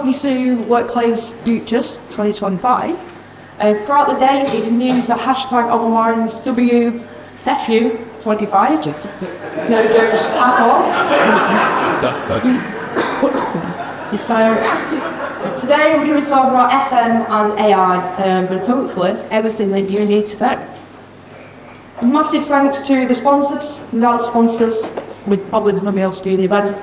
welcome you to Workplace Futures 2025. Throughout the day, you can use the hashtag online WFU25, just pass on. So, today we're going to talk about FM and AI, but hopefully everything that you need to know. Massive thanks to the sponsors. Without sponsors, we'd probably not be able to do the event.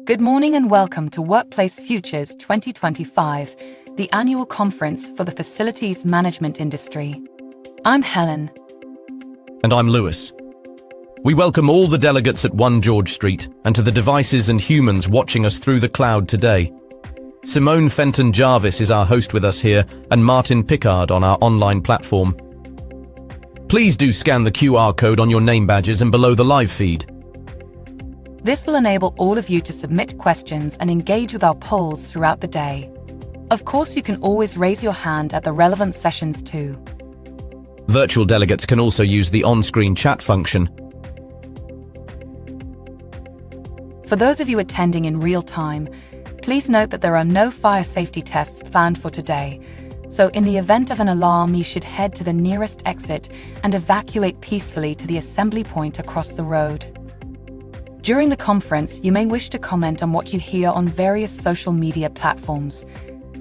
Good morning and welcome to Workplace Futures 2025, the annual conference for the facilities management industry. I'm Helen. And I'm Lewis. We welcome all the delegates at 1 George Street and to the devices and humans watching us through the cloud today. Simone Fenton Jarvis is our host with us here, and Martin Pickard on our online platform. Please do scan the QR code on your name badges and below the live feed. This will enable all of you to submit questions and engage with our polls throughout the day. Of course, you can always raise your hand at the relevant sessions too. Virtual delegates can also use the on-screen chat function. For those of you attending in real time, please note that there are no fire safety tests planned for today. So in the event of an alarm, you should head to the nearest exit and evacuate peacefully to the assembly point across the road. During the conference, you may wish to comment on what you hear on various social media platforms.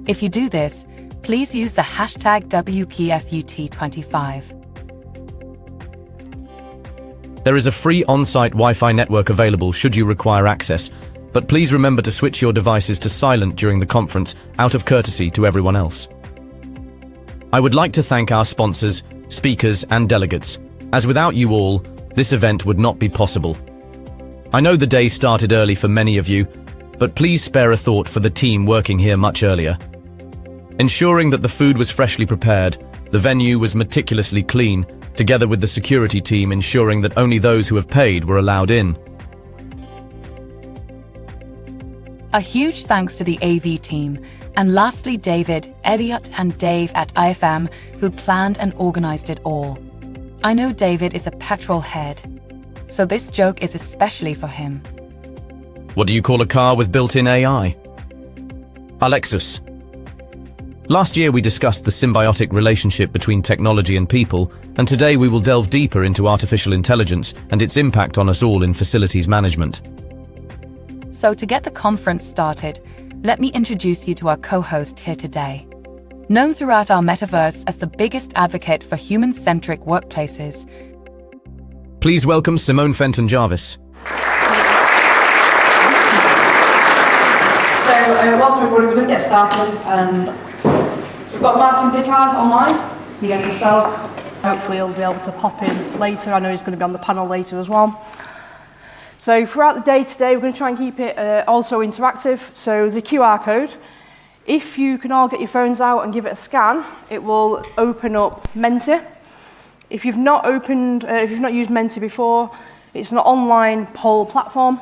If you do this, please use the hashtag WPFUT25. There is a free on-site Wi-Fi network available should you require access, but please remember to switch your devices to silent during the conference out of courtesy to everyone else. I would like to thank our sponsors, speakers and delegates, as without you all, this event would not be possible. I know the day started early for many of you, but please spare a thought for the team working here much earlier. Ensuring that the food was freshly prepared, the venue was meticulously clean, together with the security team ensuring that only those who have paid were allowed in. A huge thanks to the AV team, and lastly David, Elliot and Dave at IFM who planned and organized it all. I know David is a petrol head, so this joke is especially for him. What do you call a car with built-in AI? Alexis. Last year we discussed the symbiotic relationship between technology and people, and today we will delve deeper into artificial intelligence and its impact on us all in facilities management. So to get the conference started, let me introduce you to our co-host here today. Known throughout our metaverse as the biggest advocate for human-centric workplaces, please welcome Simone Fenton Jarvis. So, welcome everybody, we're going to get started, and we've got Martin Pickard online. You get yourself. Hopefully he'll be able to pop in later. I know he's going to be on the panel later as well. So throughout the day today, we're going to try and keep it also interactive. So the QR code, if you can all get your phones out and give it a scan, it will open up Menti. If you've not used Menti before, it's an online poll platform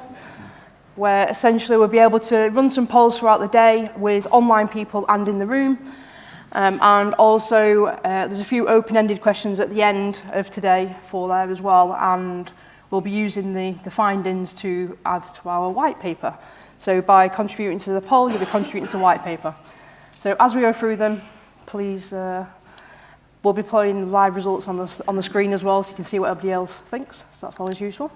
where essentially we'll be able to run some polls throughout the day with online people and in the room. And also there's a few open-ended questions at the end of today for there as well, and we'll be using the findings to add to our white paper. So by contributing to the poll, you'll be contributing to the white paper. So as we go through them, please, we'll be playing live results on the screen as well, so you can see what everybody else thinks. So that's always useful.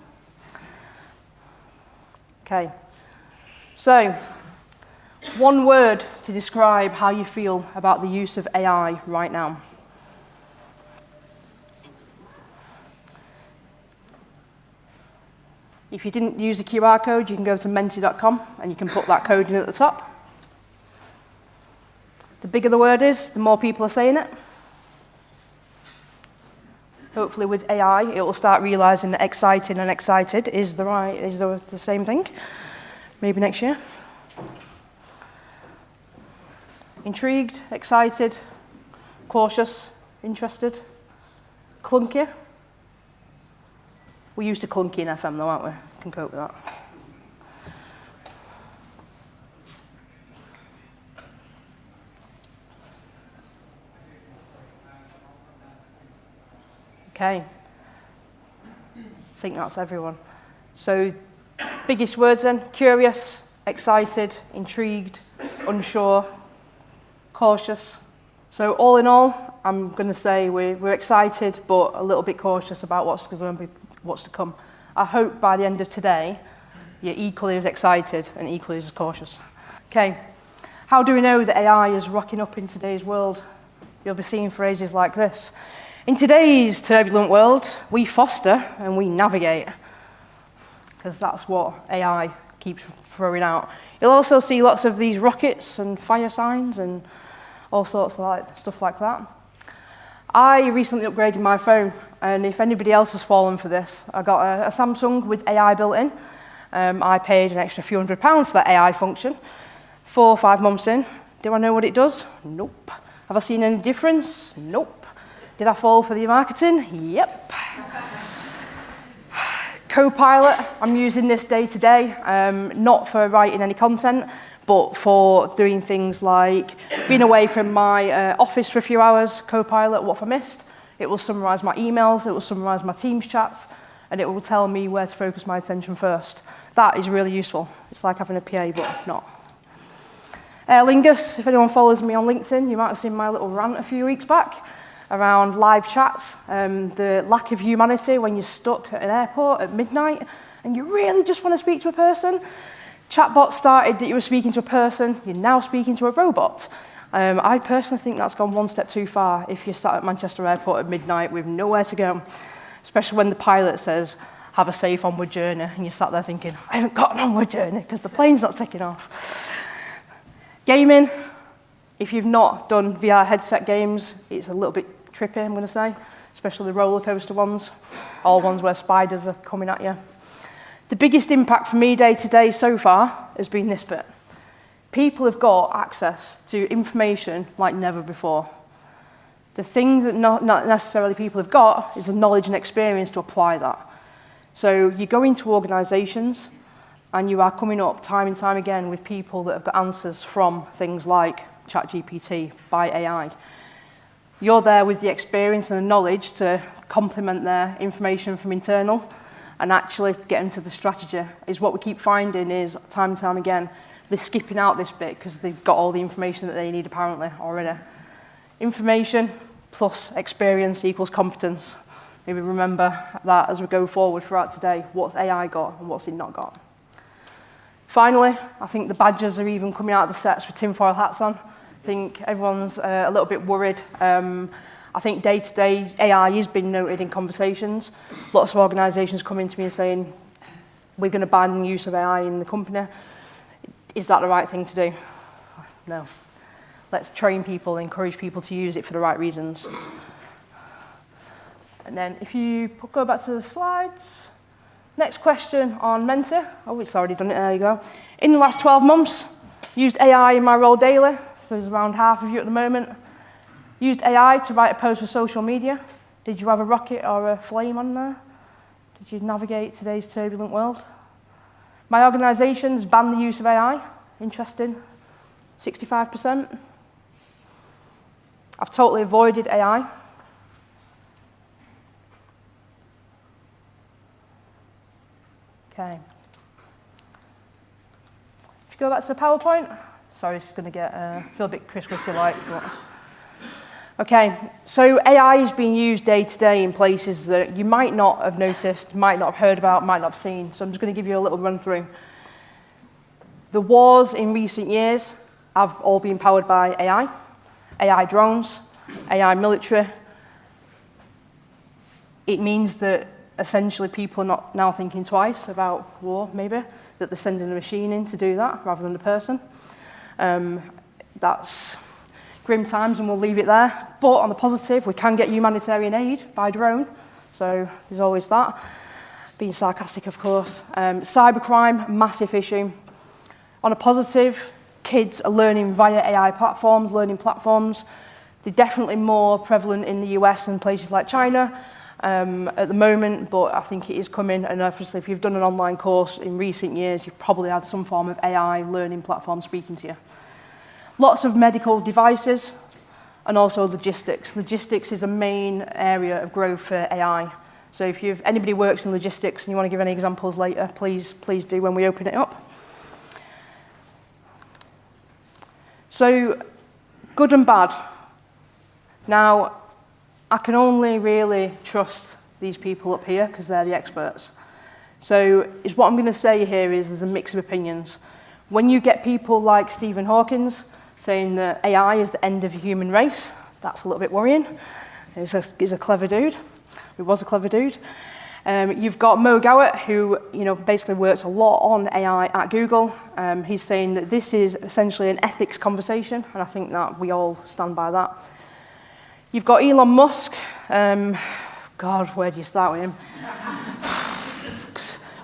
Okay. So, one word to describe how you feel about the use of AI right now. If you didn't use the QR code, you can go to menti.com and you can put that code in at the top. The bigger the word is, the more people are saying it. Hopefully with AI, it will start realizing that exciting and excited is the same thing. Maybe next year. Intrigued, excited, cautious, interested, clunky. We're used to clunky in FM though, aren't we? Can cope with that. Okay. I think that's everyone. So, biggest words then: curious, excited, intrigued, unsure, cautious. So all in all, I'm going to say we're excited, but a little bit cautious about what's to come. I hope by the end of today, you're equally as excited and equally as cautious. Okay, how do we know that AI is rocking up in today's world? You'll be seeing phrases like this. In today's turbulent world, we foster and we navigate, because that's what AI keeps throwing out. You'll also see lots of these rockets and fire signs and all sorts of stuff like that. I recently upgraded my phone, and if anybody else has fallen for this, I got a Samsung with AI built in. I paid an extra few £100 for that AI function. 4 or 5 months in, do I know what it does? Nope. Have I seen any difference? Nope. Did I fall for the marketing? Yep. Copilot, I'm using this day to day, not for writing any content, but for doing things like being away from my office for a few hours. Copilot, what have I missed? It will summarize my emails, it will summarize my Teams chats, and it will tell me where to focus my attention first. That is really useful. It's like having a PA, but not. Aer Lingus, if anyone follows me on LinkedIn, you might have seen my little rant a few weeks back around live chats, the lack of humanity when you're stuck at an airport at midnight and you really just want to speak to a person. Chatbot started that you were speaking to a person, you're now speaking to a robot. I personally think that's gone one step too far if you're sat at Manchester Airport at midnight with nowhere to go, especially when the pilot says, have a safe onward journey, and you're sat there thinking, I haven't got an onward journey because the plane's not taking off. Gaming, if you've not done VR headset games, it's a little bit trippy, I'm going to say, especially the roller coaster ones, all ones where spiders are coming at you. The biggest impact for me day to day so far has been this bit. People have got access to information like never before. The thing that not necessarily people have got is the knowledge and experience to apply that. So you go into organisations and you are coming up time and time again with people that have got answers from things like ChatGPT by AI. You're there with the experience and the knowledge to complement their information from internal and actually get into the strategy. Is what we keep finding is time and time again, they're skipping out this bit because they've got all the information that they need apparently already. Information plus experience equals competence. Maybe remember that as we go forward throughout today. What's AI got and what's it not got? Finally, I think the badgers are even coming out of the sets with tinfoil hats on. I think everyone's a little bit worried. I think day-to-day AI has been noted in conversations. Lots of organisations coming to me and saying, we're going to ban the use of AI in the company. Is that the right thing to do? No. Let's train people, encourage people to use it for the right reasons. And then if you go back to the slides. Next question on Mentor. Oh, it's already done it, there you go. In the last 12 months, used AI in my role daily, so there's around half of you at the moment. Used AI to write a post for social media. Did you have a rocket or a flame on there? Did you navigate today's turbulent world? My organisation's banned the use of AI. Interesting. 65%. I've totally avoided AI. Okay. If you go back to the PowerPoint, sorry, it's going to feel a bit Chris Whitty-like. Okay, so AI is being used day to day in places that you might not have noticed, might not have heard about, might not have seen. So I'm just going to give you a little run through. The wars in recent years have all been powered by AI. AI drones, AI military. It means that essentially people are not now thinking twice about war, maybe, that they're sending a machine in to do that rather than the person. That's grim times and we'll leave it there. But on the positive, we can get humanitarian aid by drone. So there's always that. Being sarcastic, of course. Cybercrime, massive issue. On a positive, kids are learning via AI platforms, learning platforms. They're definitely more prevalent in the US and places like China at the moment, but I think it is coming. And obviously, if you've done an online course in recent years, you've probably had some form of AI learning platform speaking to you. Lots of medical devices and also logistics. Logistics is a main area of growth for AI. So if anybody works in logistics and you want to give any examples later, please do when we open it up. So, good and bad. Now, I can only really trust these people up here because they're the experts. So what I'm going to say here is there's a mix of opinions. When you get people like Stephen Hawking saying that AI is the end of the human race, that's a little bit worrying. He's a clever dude. He was a clever dude. You've got Mo Gawat, who basically works a lot on AI at Google. He's saying that this is essentially an ethics conversation, and I think that we all stand by that. You've got Elon Musk. God, where do you start with him?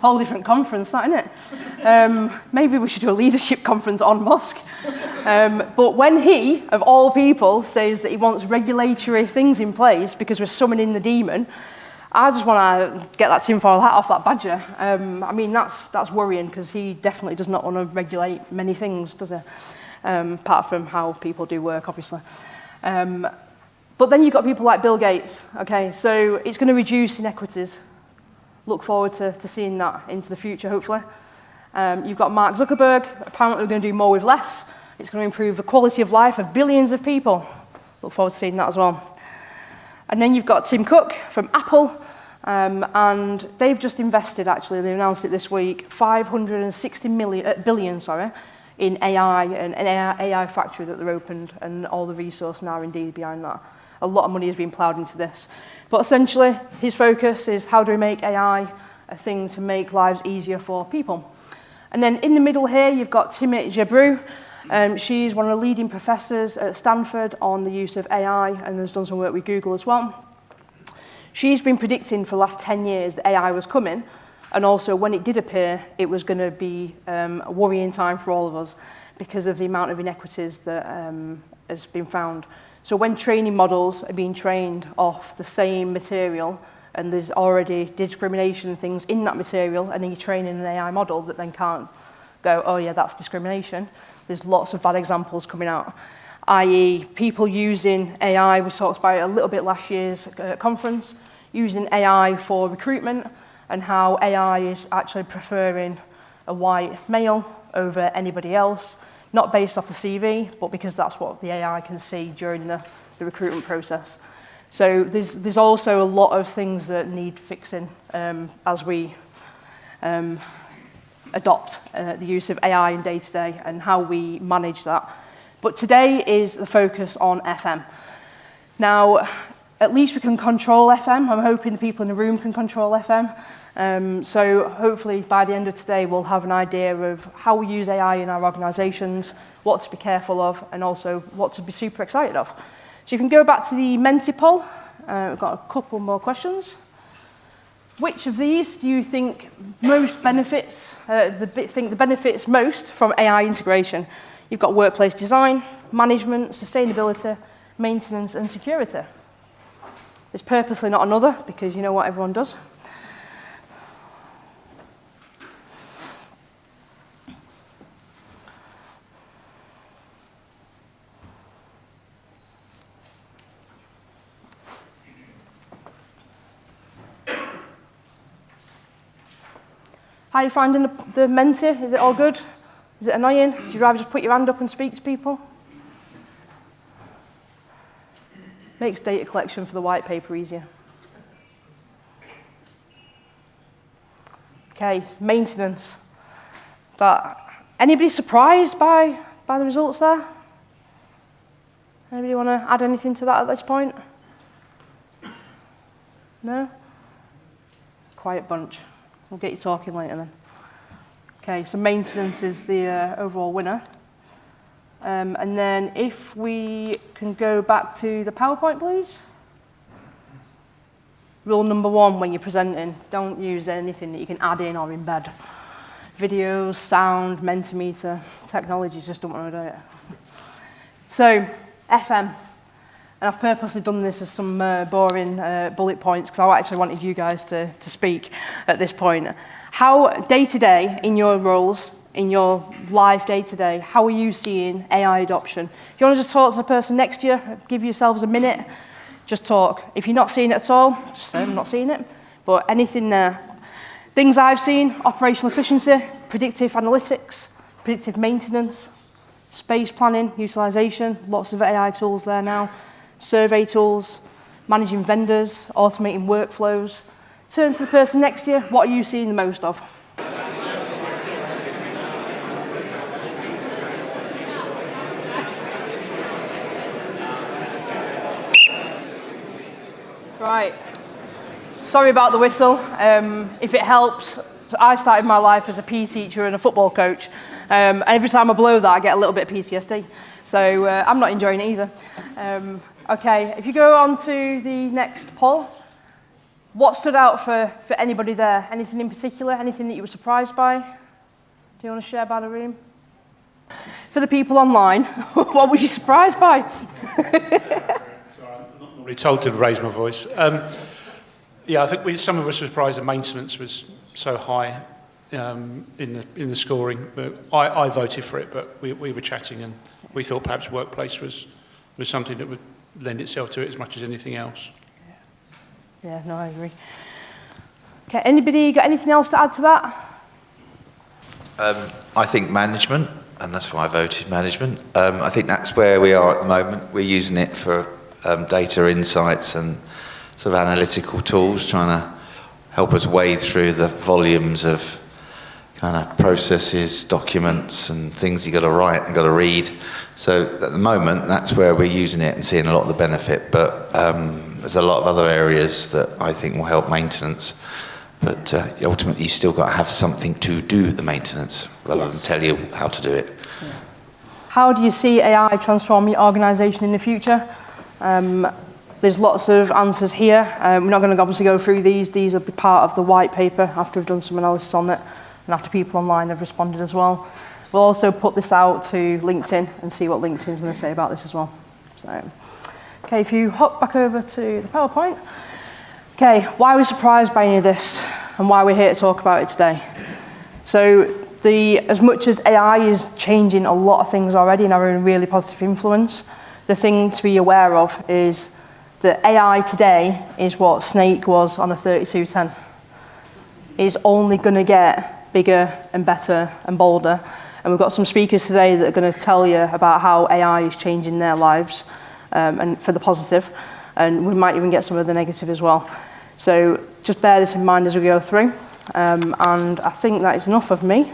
Whole different conference, that, isn't it? Maybe we should do a leadership conference on Musk. But when he, of all people, says that he wants regulatory things in place because we're summoning the demon, I just want to get that tinfoil hat off that badger. I mean, that's worrying because he definitely does not want to regulate many things, does he? Apart from how people do work, obviously. But then you've got people like Bill Gates. Okay, so it's going to reduce inequities. Look forward to seeing that into the future, hopefully. You've got Mark Zuckerberg. Apparently, we're going to do more with less. It's going to improve the quality of life of billions of people. Look forward to seeing that as well. And then you've got Tim Cook from Apple. And they've just invested, actually, they announced it this week, $560 billion in AI, and an AI factory that they're opened, and all the resource and R&D behind that. A lot of money has been ploughed into this. But essentially, his focus is how do we make AI a thing to make lives easier for people. And then in the middle here, you've got Timmy Jabru. She's one of the leading professors at Stanford on the use of AI, and has done some work with Google as well. She's been predicting for the last 10 years that AI was coming, and also when it did appear, it was going to be a worrying time for all of us because of the amount of inequities that has been found. So when training models are being trained off the same material, and there's already discrimination and things in that material, and then you're training an AI model that then can't go, oh yeah, that's discrimination. There's lots of bad examples coming out, i.e. people using AI, we talked about it a little bit last year's conference, using AI for recruitment, and how AI is actually preferring a white male over anybody else, not based off the CV, but because that's what the AI can see during the recruitment process. So there's also a lot of things that need fixing as we adopt the use of AI in day-to-day and how we manage that. But today is the focus on FM. Now, at least we can control FM. I'm hoping the people in the room can control FM. So hopefully by the end of today, we'll have an idea of how we use AI in our organizations, what to be careful of, and also what to be super excited of. So you can go back to the Menti poll. We've got a couple more questions. Which of these do you think most benefits, the benefits most from AI integration? You've got workplace design, management, sustainability, maintenance, and security. There's purposely not another, because you know what everyone does. How are you finding the Menti? Is it all good? Is it annoying? Do you rather just put your hand up and speak to people? Makes data collection for the white paper easier. Okay, maintenance. Anybody surprised by the results there? Anybody want to add anything to that at this point? No? Quiet bunch. We'll get you talking later then. Okay, so maintenance is the overall winner. And then if we can go back to the PowerPoint, please. Rule number 1 when you're presenting, don't use anything that you can add in or embed. Videos, sound, Mentimeter, technologies just don't want to do it. So, FM. And I've purposely done this as some boring bullet points because I actually wanted you guys to speak at this point. How, day-to-day, in your roles, in your life day-to-day, how are you seeing AI adoption? If you want to just talk to the person next to you, give yourselves a minute, just talk. If you're not seeing it at all, just say, I'm not seeing it. But anything there. Things I've seen, operational efficiency, predictive analytics, predictive maintenance, space planning, utilisation, lots of AI tools there now, survey tools, managing vendors, automating workflows. Turn to the person next to you, what are you seeing the most of? Right. Sorry about the whistle. If it helps, so I started my life as a PE teacher and a football coach. And every time I blow that, I get a little bit of PTSD. So I'm not enjoying it either. Okay, if you go on to the next poll, what stood out for anybody there? Anything in particular? Anything that you were surprised by? Do you want to share by the room? For the people online, what were you surprised by? I'm not normally told to raise my voice. Yeah, I think some of us were surprised the maintenance was so high in the scoring. But I voted for it, but we were chatting and we thought perhaps workplace was something that would lend itself to it as much as anything else. Yeah, no, I agree. Okay, anybody got anything else to add to that? I think management, and that's why I voted management. I think that's where we are at the moment. We're using it for data insights and sort of analytical tools, trying to help us wade through the volumes of kind of processes, documents, and things you got to write and got to read. So at the moment, that's where we're using it and seeing a lot of the benefit. But there's a lot of other areas that I think will help maintenance. But ultimately, you still got to have something to do the maintenance rather than tell you how to do it. Yeah. How do you see AI transform your organisation in the future? There's lots of answers here. We're not going to obviously go through these. These will be part of the white paper after we've done some analysis on it and after people online have responded as well. We'll also put this out to LinkedIn and see what LinkedIn's going to say about this as well. So, okay, if you hop back over to the PowerPoint. Okay, why are we surprised by any of this and why we're here to talk about it today? So as much as AI is changing a lot of things already and having a really positive influence, the thing to be aware of is that AI today is what Snake was on a 3210. It's only going to get bigger and better and bolder. And we've got some speakers today that are going to tell you about how AI is changing their lives and for the positive. And we might even get some of the negative as well. So just bear this in mind as we go through. And I think that is enough of me.